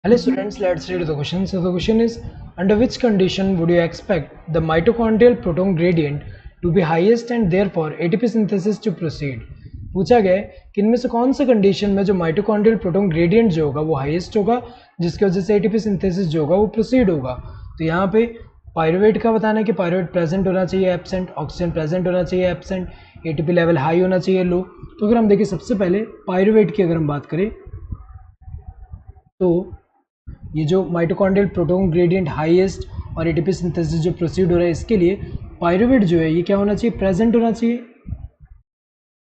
Hello students, let's read the question. So the question is, under which condition would you expect the mitochondrial proton gradient to be highest and therefore ATP synthesis to proceed? पूछा गया है कि इनमें से कौन सा condition में जो माइटोकॉन्ड्रियल प्रोटॉन ग्रेडियंट जो होगा वो हाईएस्ट होगा, जिसकी वजह से एटीपी सिंथेसिस जो होगा वो प्रोसीड होगा। तो यहाँ पे पायरुवेट का बताना है कि पायरुवेट प्रेजेंट होना चाहिए एब्सेंट, ऑक्सीजन प्रेजेंट होना चाहिए एब्सेंट, एटीपी लेवल हाई होना चाहिए लो। तो अगर हम देखें सबसे पहले पायरुवेट की अगर हम बात करें तो ये जो माइटोकॉन्ड्रियल प्रोटॉन ग्रेडियंट हाईएस्ट और एटीपी सिंथेसिस जो प्रोसीड हो रहा है इसके लिए पायरुवेट जो है ये क्या होना चाहिए, प्रेजेंट होना चाहिए।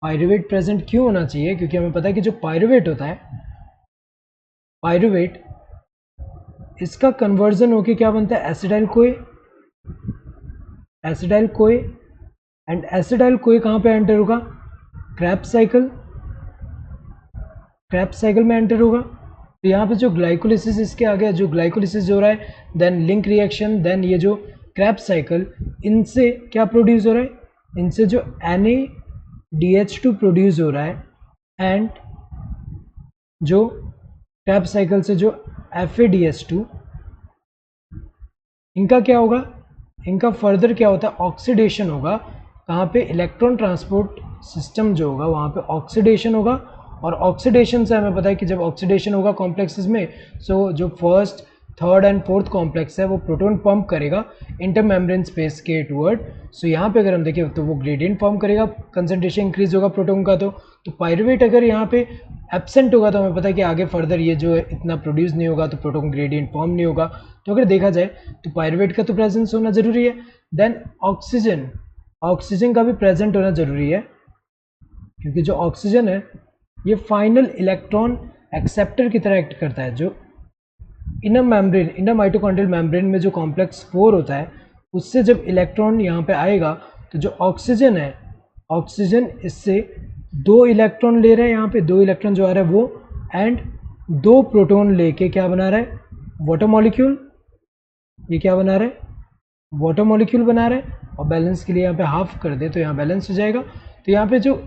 पायरुवेट प्रेजेंट क्यों होना चाहिए? क्योंकि हमें पता है कि जो पायरुवेट होता है, पायरुवेट इसका कन्वर्जन होके क्या बनता है, एसिडाइल कोए। एसिडाइल कोए एंड एसिडाइल कोए कहाँ पे एंटर होगा, क्रेब्स साइकिल। क्रेब्स साइकिल में एंटर होगा। तो यहाँ पे जो ग्लाइकोलिसिस इसके आगे जो ग्लाइकोलिसिस हो रहा है, देन लिंक रिएक्शन, देन ये जो क्रेब्स साइकिल, इनसे क्या प्रोड्यूस हो रहा है, इनसे जो NADH2 प्रोड्यूस हो रहा है एंड जो क्रेब्स साइकिल से जो FADH2, इनका क्या होगा, इनका फर्दर क्या होता है, ऑक्सीडेशन होगा। कहाँ पे, इलेक्ट्रॉन ट्रांसपोर्ट सिस्टम जो होगा वहाँ पे ऑक्सीडेशन होगा। और ऑक्सीडेशन से हमें पता है कि जब ऑक्सीडेशन होगा कॉम्प्लेक्सेस में, सो जो first third and fourth complex है वो प्रोटॉन पंप करेगा इंटरमेम्ब्रेन स्पेस के टुवर्ड। सो यहाँ पे अगर हम देखें तो वो ग्रेडियंट फॉर्म करेगा, कंसंट्रेशन इंक्रीज होगा प्रोटॉन का। तो पायरुवेट अगर यहाँ पे एब्सेंट होगा तो हमें पता है कि आगे फर्दर ये जो इतना प्रोड्यूस नहीं होगा, तो प्रोटॉन ग्रेडियंट फॉर्म नहीं होगा। तो अगर देखा जाए तो पायरुवेट का तो प्रेजेंस होना जरूरी है। देन ऑक्सीजन, ऑक्सीजन का भी प्रेजेंट होना जरूरी है, क्योंकि जो ऑक्सीजन है ये फाइनल इलेक्ट्रॉन एक्सेप्टर की तरह एक्ट करता है। जो inner membrane, inner mitochondrial membrane में जो कॉम्प्लेक्स 4 होता है उससे जब इलेक्ट्रॉन यहाँ पे आएगा तो जो ऑक्सीजन है, ऑक्सीजन इससे 2 इलेक्ट्रॉन ले रहा है, यहाँ पे 2 इलेक्ट्रॉन जो आ रहा है वो, एंड 2 प्रोटॉन लेके क्या बना रहा है, वाटर मॉलिक्यूल। ये क्या बना रहा है, वाटर मॉलिक्यूल बना रहा है। और बैलेंस के लिए यहाँ पे हाफ कर दे तो यहाँ बैलेंस हो जाएगा। तो यहाँ पे जो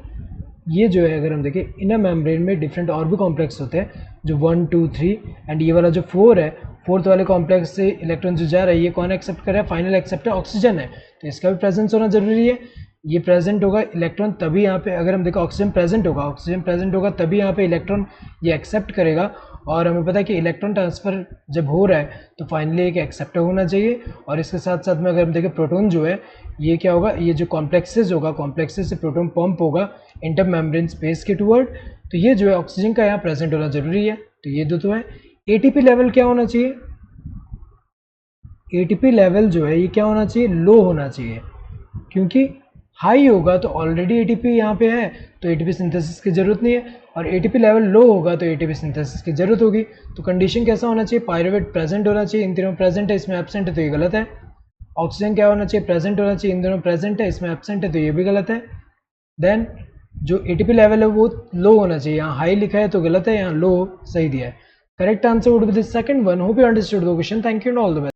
ये जो है अगर हम देखें इनर मेम्ब्रेन में डिफरेंट और भी कॉम्प्लेक्स होते हैं, जो 1 2 3 एंड ये वाला जो 4 है, फोर्थ वाले कॉम्प्लेक्स से इलेक्ट्रॉन जो जा रहा है ये कौन एक्सेप्ट कर रहा है, फाइनल एक्सेप्टर ऑक्सीजन है। तो इसका भी प्रेजेंस होना जरूरी है। ये प्रेजेंट होगा इलेक्ट्रॉन तभी यहाँ पे, अगर हम देखें ऑक्सीजन प्रेजेंट होगा, ऑक्सीजन प्रेजेंट होगा तभी यहाँ पे इलेक्ट्रॉन ये एक्सेप्ट करेगा। और हमें पता है कि इलेक्ट्रॉन ट्रांसफर जब हो रहा है तो फाइनली एक एक्सेप्टर होना चाहिए। और इसके साथ साथ में अगर हम देखें प्रोटॉन जो है ये क्या होगा, ये जो कॉम्प्लेक्सेस होगा, कॉम्प्लेक्सेस से प्रोटॉन पंप होगा इंटर मेम्ब्रेन स्पेस के टुवर्ड। तो ये जो है ऑक्सीजन का यहाँ प्रेजेंट होना जरूरी है। तो ये दो तो है। एटीपी लेवल क्या होना चाहिए, एटीपी लेवल जो है ये क्या होना चाहिए, लो होना चाहिए। क्योंकि हाई होगा तो ऑलरेडी एटीपी यहाँ पे है तो एटीपी सिंथेसिस की जरूरत नहीं है, और एटीपी लेवल लो होगा तो एटीपी सिंथेसिस की जरूरत होगी। तो कंडीशन कैसा होना चाहिए, पायरुवेट प्रेजेंट होना चाहिए, इन तीनों प्रेजेंट है, इसमें एब्सेंट है तो ये गलत है। ऑक्सीजन क्या होना चाहिए, प्रेजेंट होना चाहिए, इन दोनों प्रेजेंट है, इसमें एब्सेंट है तो ये भी गलत है। देन जो एटीपी लेवल है वो लो होना चाहिए, यहाँ हाई लिखा है तो गलत है, यहाँ लो सही दिया है। Correct answer would be the second one. Hope you understood the question. Thank you and all the best.